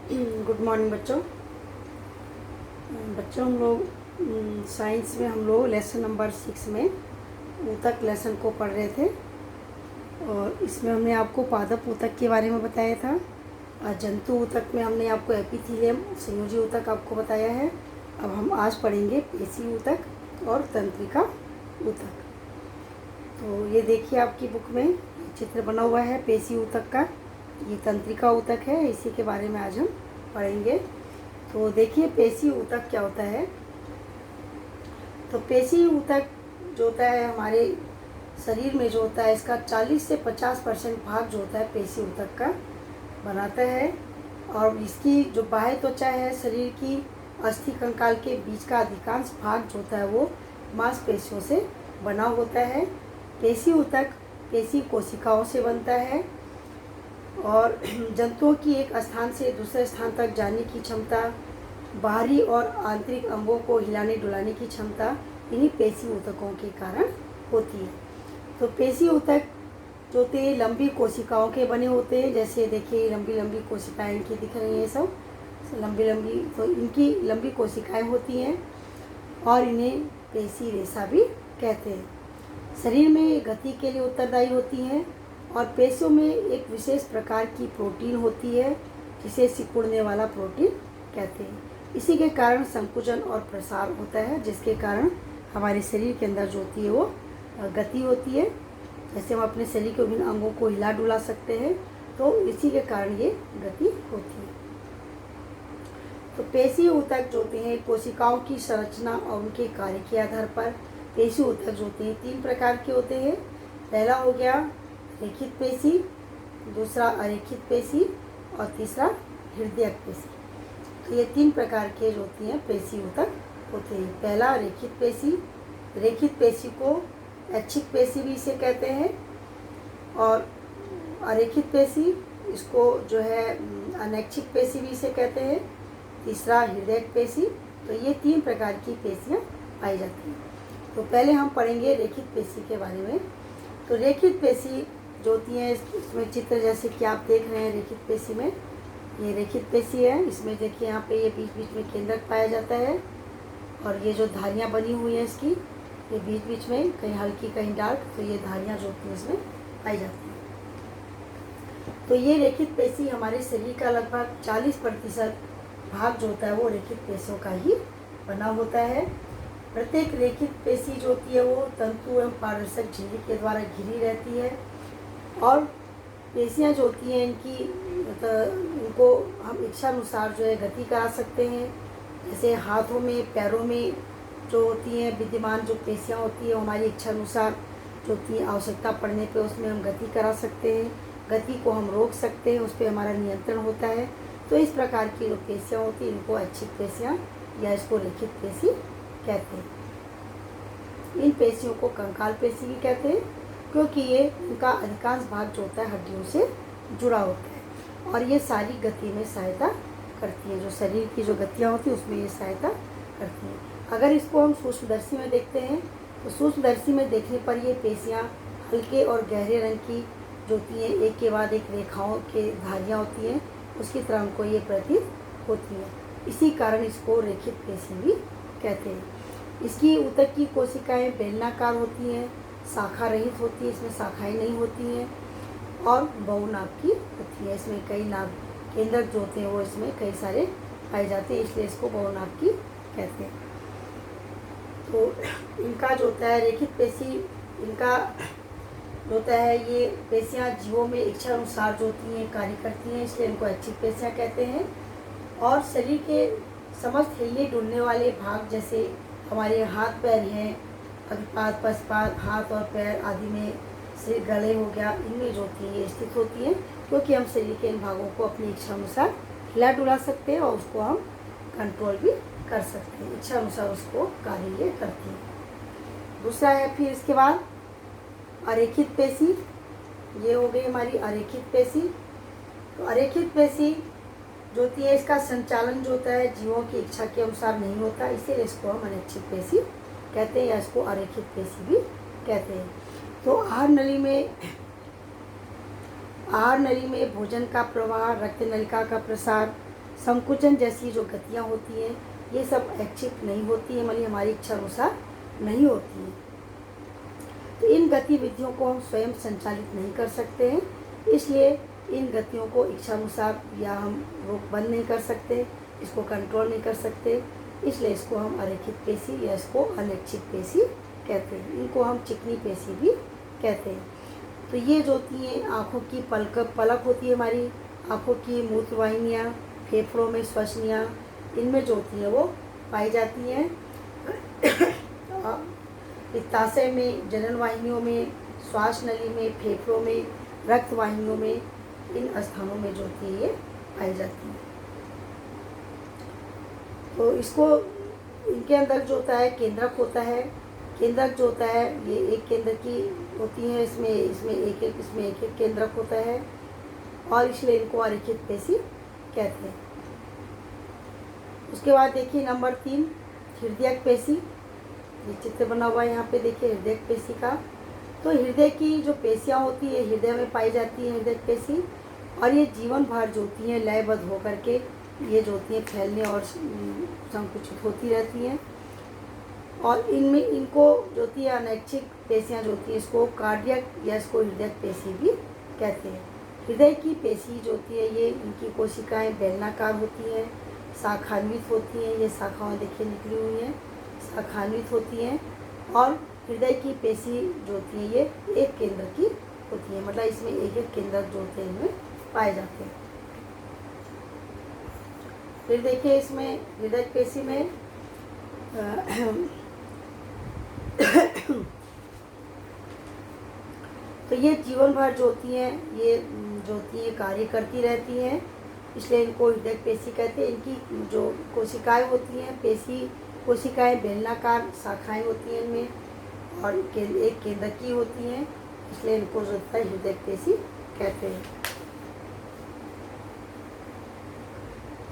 Good morning बच्चों। हम लोग साइंस में हम लोग लेसन नंबर 6 में ऊतक लेसन को पढ़ रहे थे और इसमें हमने आपको पादप ऊतक के बारे में बताया था और जंतु ऊतक में हमने आपको एपिथेलियम संयोजी ऊतक आपको बताया है। अब हम आज पढ़ेंगे पेशी ऊतक और तंत्रिका ऊतक। तो ये देखिए आपकी बुक में चित्र बना हुआ है पेशी ऊतक का। ये तंत्रिका ऊतक है, इसी के बारे में आज हम पढ़ेंगे। तो देखिए पेशी ऊतक क्या होता है। तो पेशी ऊतक जो होता है हमारे शरीर में जो होता है इसका 40 से 50% भाग जो होता है पेशी ऊतक का बनाता है। और इसकी जो बाह्य त्वचा है शरीर की अस्थि कंकाल के बीच का अधिकांश भाग जो होता है वो मांसपेशियों से बना होता है। पेशी ऊतक पेशी कोशिकाओं से बनता है और जंतुओं की एक स्थान से दूसरे स्थान तक जाने की क्षमता, बाहरी और आंतरिक अंगों को हिलाने डुलाने की क्षमता इन्हीं पेशी ऊतकों के कारण होती है। तो पेशी ऊतक जो होते हैं लंबी कोशिकाओं के बने होते हैं। जैसे देखिए लंबी लंबी कोशिकाएं इनकी दिख रही हैं, सब लंबी लंबी, तो इनकी लंबी कोशिकाएं होती हैं और इन्हें पेशी रेशा भी कहते हैं। शरीर में गति के लिए उत्तरदायी होती हैं और पेशियों में एक विशेष प्रकार की प्रोटीन होती है जिसे सिकुड़ने वाला प्रोटीन कहते हैं। इसी के कारण संकुचन और प्रसार होता है, जिसके कारण हमारे शरीर के अंदर जो होती है वो गति होती है। जैसे हम अपने शरीर के विभिन्न अंगों को हिला डुला सकते हैं, तो इसी के कारण ये गति होती है। तो पेशी ऊतक जो होते हैं कोशिकाओं की संरचना और उनके कार्य के आधार पर पेशी ऊतक जो होते हैं 3 प्रकार के होते हैं। पहला हो गया रेखित पेशी, दूसरा अरेखित पेशी और तीसरा हृदयक पेशी। तो ये 3 प्रकार के जो होती हैं पेशी ऊतक होते हैं। पहला रेखित पेशी, रेखित पेशी को ऐच्छिक पेशी भी इसे कहते हैं, और अरेखित पेशी इसको जो है अनैच्छिक पेशी भी इसे कहते हैं। तीसरा हृदयक पेशी। तो ये 3 प्रकार की पेशियाँ पाई जाती हैं। तो पहले हम पढ़ेंगे रेखित पेशी के बारे में। तो रेखित पेशी जो होती है इसमें चित्र जैसे कि आप देख रहे हैं रेखित पेशी में, ये रेखित पेशी है। इसमें देखिए यहाँ पे ये बीच बीच में केंद्रक पाया जाता है और ये जो धारियाँ बनी हुई हैं इसकी, ये बीच बीच में कहीं हल्की कहीं डार्क, तो ये धारियाँ जो होती हैं इसमें पाई जाती हैं। तो ये रेखित पेशी हमारे शरीर का लगभग 40% भाग जो होता है वो रेखित पेशियों का ही बना होता है। प्रत्येक रेखित पेशी जो होती है वो तंतु एवं पारदर्शक झिल्ली के द्वारा घिरी रहती है और पेशियाँ जो होती हैं इनको हम इच्छानुसार जो है गति करा सकते हैं। जैसे हाथों में पैरों में जो होती हैं विद्यमान जो पेशियाँ होती हैं हमारी इच्छानुसार जो होती है आवश्यकता पड़ने पे उसमें हम गति करा सकते हैं, गति को हम रोक सकते हैं, उस पर हमारा नियंत्रण होता है। तो इस प्रकार की जो पेशियाँ होती हैं इनको ऐच्छिक पेशियाँ या इसको रेखित पेशी कहते हैं। इन पेशियों को कंकाल पेशी भी कहते हैं क्योंकि ये इनका अधिकांश भाग जो होता है हड्डियों से जुड़ा होता है और ये सारी गति में सहायता करती है। जो शरीर की जो गतियाँ होती हैं उसमें ये सहायता करती हैं। अगर इसको हम सूक्ष्मदर्शी में देखते हैं तो सूक्ष्मदर्शी में देखने पर ये पेशियाँ हल्के और गहरे रंग की जो होती हैं, एक के बाद एक रेखाओं के धारियाँ होती हैं, उसकी तरह हमको ये प्रतीत होती है। इसी कारण इसको रेखित पेशी भी कहते हैं। इसकी ऊतक की कोशिकाएं बेलनाकार होती हैं, शाखा रहित होती है, इसमें शाखाएं नहीं होती हैं और बहुनाभ की होती है। इसमें कई नाभ केंद्रक जो होते हैं वो इसमें कई सारे पाए जाते हैं, इसलिए इसको बहुनाभ की कहते हैं। तो इनका जो होता है रेखित पेशी, इनका जो होता है ये पेशियाँ जीवों में इच्छा अनुसार जो होती हैं कार्य करती हैं, इसलिए इनको ऐच्छिक पेशियाँ कहते हैं। और शरीर के समस्त हिलने डुलने वाले भाग जैसे हमारे हाथ पैर हैं, अग्रपाद पश्चपाद, हाथ और पैर आदि में से गले हो गया, इनमें जो होती है ये स्थित होती हैं क्योंकि हम शरीर के इन भागों को अपनी इच्छा अनुसार हिला डुला सकते हैं और उसको हम कंट्रोल भी कर सकते हैं, इच्छा अनुसार उसको कार्य ये करती है। दूसरा है फिर इसके बाद अरेखित पेशी। ये हो गई हमारी अरेखित पेशी। तो अरेखित पेशी जो होती है इसका संचालन जो होता है जीवों की इच्छा के अनुसार नहीं होता, इसीलिए इसको हम अनैच्छिक पेशी कहते हैं या इसको अरेखित पेशी भी कहते हैं। तो आहार नली में भोजन का प्रवाह, रक्त नलिका का प्रसार, संकुचन जैसी जो गतियाँ होती हैं ये सब ऐच्छिक नहीं होती हैं, मतलब हमारी इच्छा अनुसार नहीं होती हैं। तो इन गतिविधियों को हम स्वयं संचालित नहीं कर सकते हैं, इसलिए इन गतियों को इच्छानुसार या हम रोक बंद नहीं कर सकते, इसको कंट्रोल नहीं कर सकते, इसलिए इसको हम अरेखित पेशी या इसको अनैच्छिक पेशी कहते हैं। इनको हम चिकनी पेशी भी कहते हैं। तो ये जो होती हैं आँखों की पलक होती है हमारी, आँखों की मूत्रवाहिनियाँ, फेफड़ों में श्वसनियाँ, इनमें जो होती हैं वो पाई जाती हैं। पित्ताशय में, जनन वाहिनियों में, श्वास नली में, फेफड़ों में, रक्त वाहिनियों में, इन स्थानों में जो होती है ये पाई जाती है। तो इसको इनके अंदर जो होता है केंद्रक होता है। केंद्रक जो होता है ये एक केंद्र की होती है, इसमें एक एक केंद्रक होता है और इसलिए इनको अरेखित पेशी कहते हैं। उसके बाद देखिए नंबर 3 हृदयक पेशी। ये चित्र बना हुआ है यहाँ पे देखिए हृदयक पेशी का। तो हृदय की जो पेशियाँ होती है हृदय में पाई जाती है हृदयक पेशी, और ये जीवन भर जो होती हैं लयबद्ध होकर के ये जो होती हैं फैलने और संकुचित होती रहती हैं। और इनमें इनको जो होती है अनैच्छिक पेशियाँ जो होती हैं इसको कार्डियक या इसको हृदयक पेशी भी कहते हैं। हृदय की पेशी जो होती है ये इनकी कोशिकाएं बेलनाकार होती हैं, शाखान्वित होती हैं। ये शाखाएं देखिए निकली हुई हैं, शाखान्वित होती हैं। और हृदय की पेशी जो होती है ये एक केंद्र की होती है, मतलब इसमें एक एक केंद्र जो होते हैं इनमें पाए जाते हैं। फिर देखिए इसमें हृदय पेशी में तो ये जीवन भर जो होती हैं ये जो होती हैं कार्य करती रहती हैं, इसलिए इनको हृदय पेशी कहते हैं। इनकी जो कोशिकाएं होती हैं पेशी कोशिकाएं बेलनाकार शाखाएं होती हैं इनमें और एक केंद्र की होती हैं, इसलिए इनको जो होता है हृदय पेशी कहते हैं।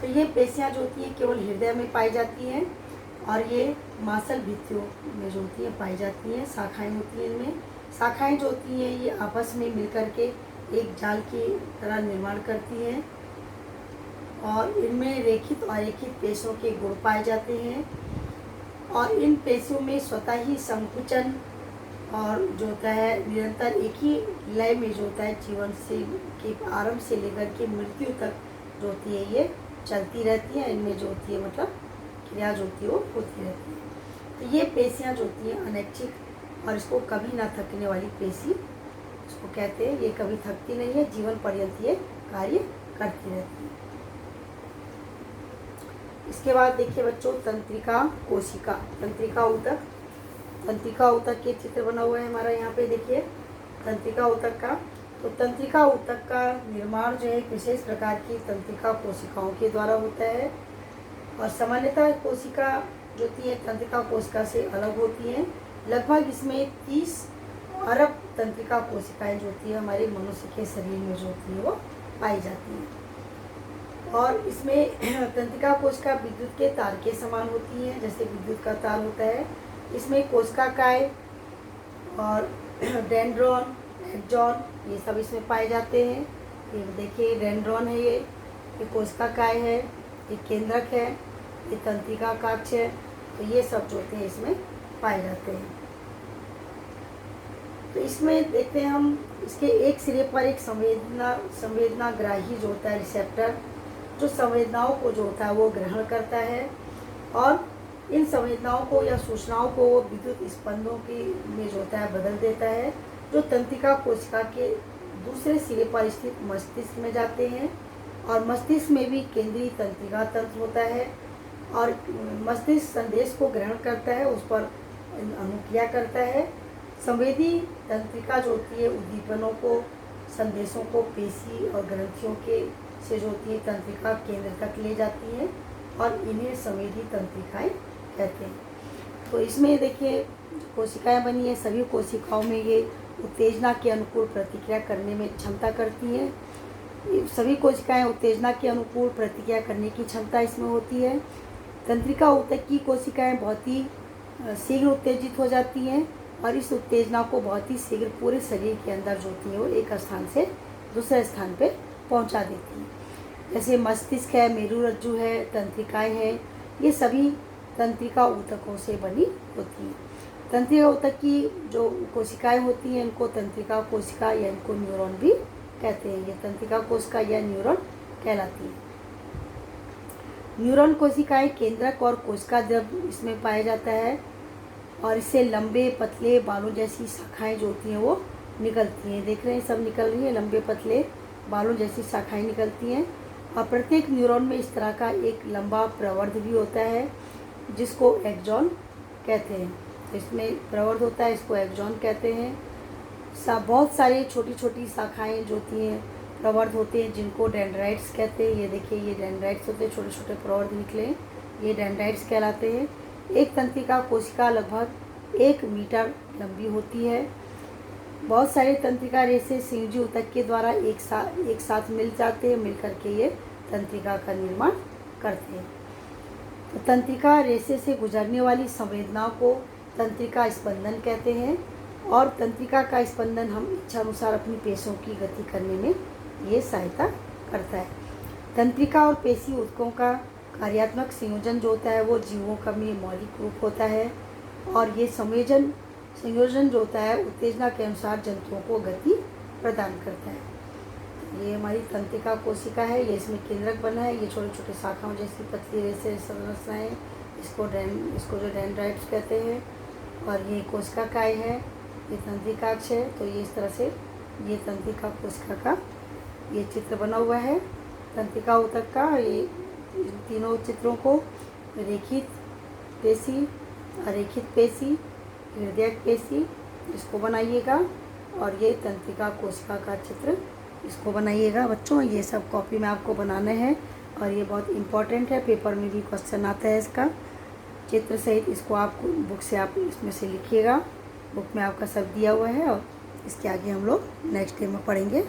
तो ये पेशियाँ जो होती हैं केवल हृदय में पाई जाती हैं और ये मांसल भित्तियों में जो होती हैं पाई जाती हैं। शाखाएं होती हैं इनमें, शाखाएं जो होती हैं ये आपस में मिलकर के एक जाल की तरह निर्माण करती हैं और इनमें रेखित और अरेखित पेशियों के गुण पाए जाते हैं। और इन पेशियों में स्वतः ही संकुचन और जो होता है निरंतर एक ही लय में जो होता है जीवन से के आरंभ से लेकर के मृत्यु तक जो होती है ये चलती रहती है। इनमें जो होती है मतलब क्रिया जो होती है वो होती रहती है। तो ये पेशियाँ जो होती हैं अनैच्छिक और इसको कभी ना थकने वाली पेशी इसको कहते हैं। ये कभी थकती नहीं है, जीवन पर्यंत ये कार्य करती रहती है। इसके बाद देखिए बच्चों तंत्रिका कोशिका, तंत्रिका ऊतक। तंत्रिका ऊतक के चित्र बना हुआ है हमारा यहाँ पे देखिए तंत्रिका ऊतक का। तो तंत्रिका ऊतक का निर्माण जो है एक विशेष प्रकार की तंत्रिका कोशिकाओं के द्वारा होता है और सामान्यतः कोशिका जो होती है तंत्रिका कोशिका से अलग होती हैं। लगभग इसमें 30 अरब तंत्रिका कोशिकाएं जो होती है हमारे मनुष्य के शरीर में जो होती है वो पाई जाती हैं। और इसमें तंत्रिका कोशिका विद्युत के तार के समान होती हैं, जैसे विद्युत का तार होता है। इसमें कोशिकाएं और डेंड्रॉन, एक्सॉन ये सब इसमें पाए जाते हैं। ये देखिए डेंड्रॉन है, ये कोशिकाएं है, ये केंद्रक है, ये तंत्रिका कक्ष है। तो ये सब जो होते हैं इसमें पाए जाते हैं। तो इसमें देखते हैं हम इसके एक सिरे पर एक संवेदनाग्राही जो होता है रिसेप्टर, जो संवेदनाओं को जो होता है वो ग्रहण करता है और इन संवेदनाओं को या सूचनाओं को वो विद्युत स्पंदों की में जो होता है बदल देता है, जो तंत्रिका कोशिका के दूसरे सिरे पर स्थित मस्तिष्क में जाते हैं। और मस्तिष्क में भी केंद्रीय तंत्रिका तंत्र होता है और मस्तिष्क संदेश को ग्रहण करता है, उस पर अनुक्रिया करता है। संवेदी तंत्रिका जो होती है उद्दीपनों को, संदेशों को पेशी और ग्रंथियों के से जो होती है तंत्रिका केंद्र तक ले जाती है और इन्हें संवेदी तंत्रिकाएं कहते हैं। तो इसमें देखिए कोशिकाएं बनी है, सभी कोशिकाओं में ये उत्तेजना के अनुकूल प्रतिक्रिया करने में क्षमता करती हैं। सभी कोशिकाएं उत्तेजना के अनुकूल प्रतिक्रिया करने की क्षमता इसमें होती है। तंत्रिका ऊतक की कोशिकाएं बहुत ही शीघ्र उत्तेजित हो जाती हैं और इस उत्तेजना को बहुत ही शीघ्र पूरे शरीर के अंदर जो होती है वो एक स्थान से दूसरे स्थान पे पहुंचा देती हैं। जैसे मस्तिष्क है, मेरुरज्जु है, तंत्रिकाएँ हैं, ये सभी तंत्रिका ऊतकों से बनी होती हैं। तंत्रिका ऊतक की जो कोशिकाएं होती हैं इनको तंत्रिका कोशिका या इनको न्यूरॉन भी कहते हैं। ये तंत्रिका कोशिका या न्यूरॉन कहलाती है। न्यूरॉन कोशिकाएं केंद्रक और कोशिका द्रव्य इसमें पाया जाता है और इससे लंबे पतले बालों जैसी शाखाएं जो होती हैं वो निकलती हैं। देख रहे हैं सब निकल रही हैं, लंबे पतले बालों जैसी शाखाएं निकलती हैं। और प्रत्येक न्यूरॉन में इस तरह का एक लंबा प्रवर्ध भी होता है जिसको एक्सॉन कहते हैं। इसमें प्रवर्ध होता है, इसको एक्सॉन कहते हैं। बहुत सारी छोटी छोटी शाखाएं जो होती हैं प्रवर्ध होते हैं जिनको डेंड्राइट्स कहते हैं। ये देखिए, ये डेंड्राइट्स होते हैं, छोटे छोटे प्रवर्ध निकले, ये डेंड्राइट्स कहलाते हैं। एक तंत्रिका कोशिका लगभग 1 मीटर लंबी होती है। बहुत सारे तंत्रिका रेशे संयोजी ऊतक के द्वारा एक साथ मिल जाते हैं, मिल करके ये तंत्रिका का निर्माण करते हैं। तो तंत्रिका रेशे से गुजरने वाली संवेदनाओं को तंत्रिका स्पंदन कहते हैं और तंत्रिका का स्पंदन हम इच्छानुसार अपनी पेशियों की गति करने में ये सहायता करता है। तंत्रिका और पेशी ऊतकों का कार्यात्मक संयोजन जो होता है वो जीवों का में मौलिक रूप होता है और ये संयोजन जो होता है उत्तेजना के अनुसार जंतुओं को गति प्रदान करता है। ये हमारी तंत्रिका कोशिका है, ये इसमें केंद्रक बना है, ये छोटे छोटे शाखाओं जैसी पतली रेशे संरचनाएं, इसको जो डेंड्राइट्स कहते हैं। और ये कोशिका काय है, ये तंत्रिकाक्ष है। तो ये इस तरह से ये तंत्रिका कोशिका का ये चित्र बना हुआ है तंत्रिका ऊतक का। ये इन तीनों चित्रों को रेखित पेशी, अरेखित पेशी, हृदयक पेशी इसको बनाइएगा और ये तंत्रिका कोशिका का चित्र इसको बनाइएगा। बच्चों ये सब कॉपी में आपको बनाने हैं और ये बहुत इम्पॉर्टेंट है, पेपर में भी क्वेश्चन आता है इसका चित्र सहित। इसको आप बुक से आप इसमें से लिखिएगा, बुक में आपका सब दिया हुआ है और इसके आगे हम लोग नेक्स्ट डे में पढ़ेंगे।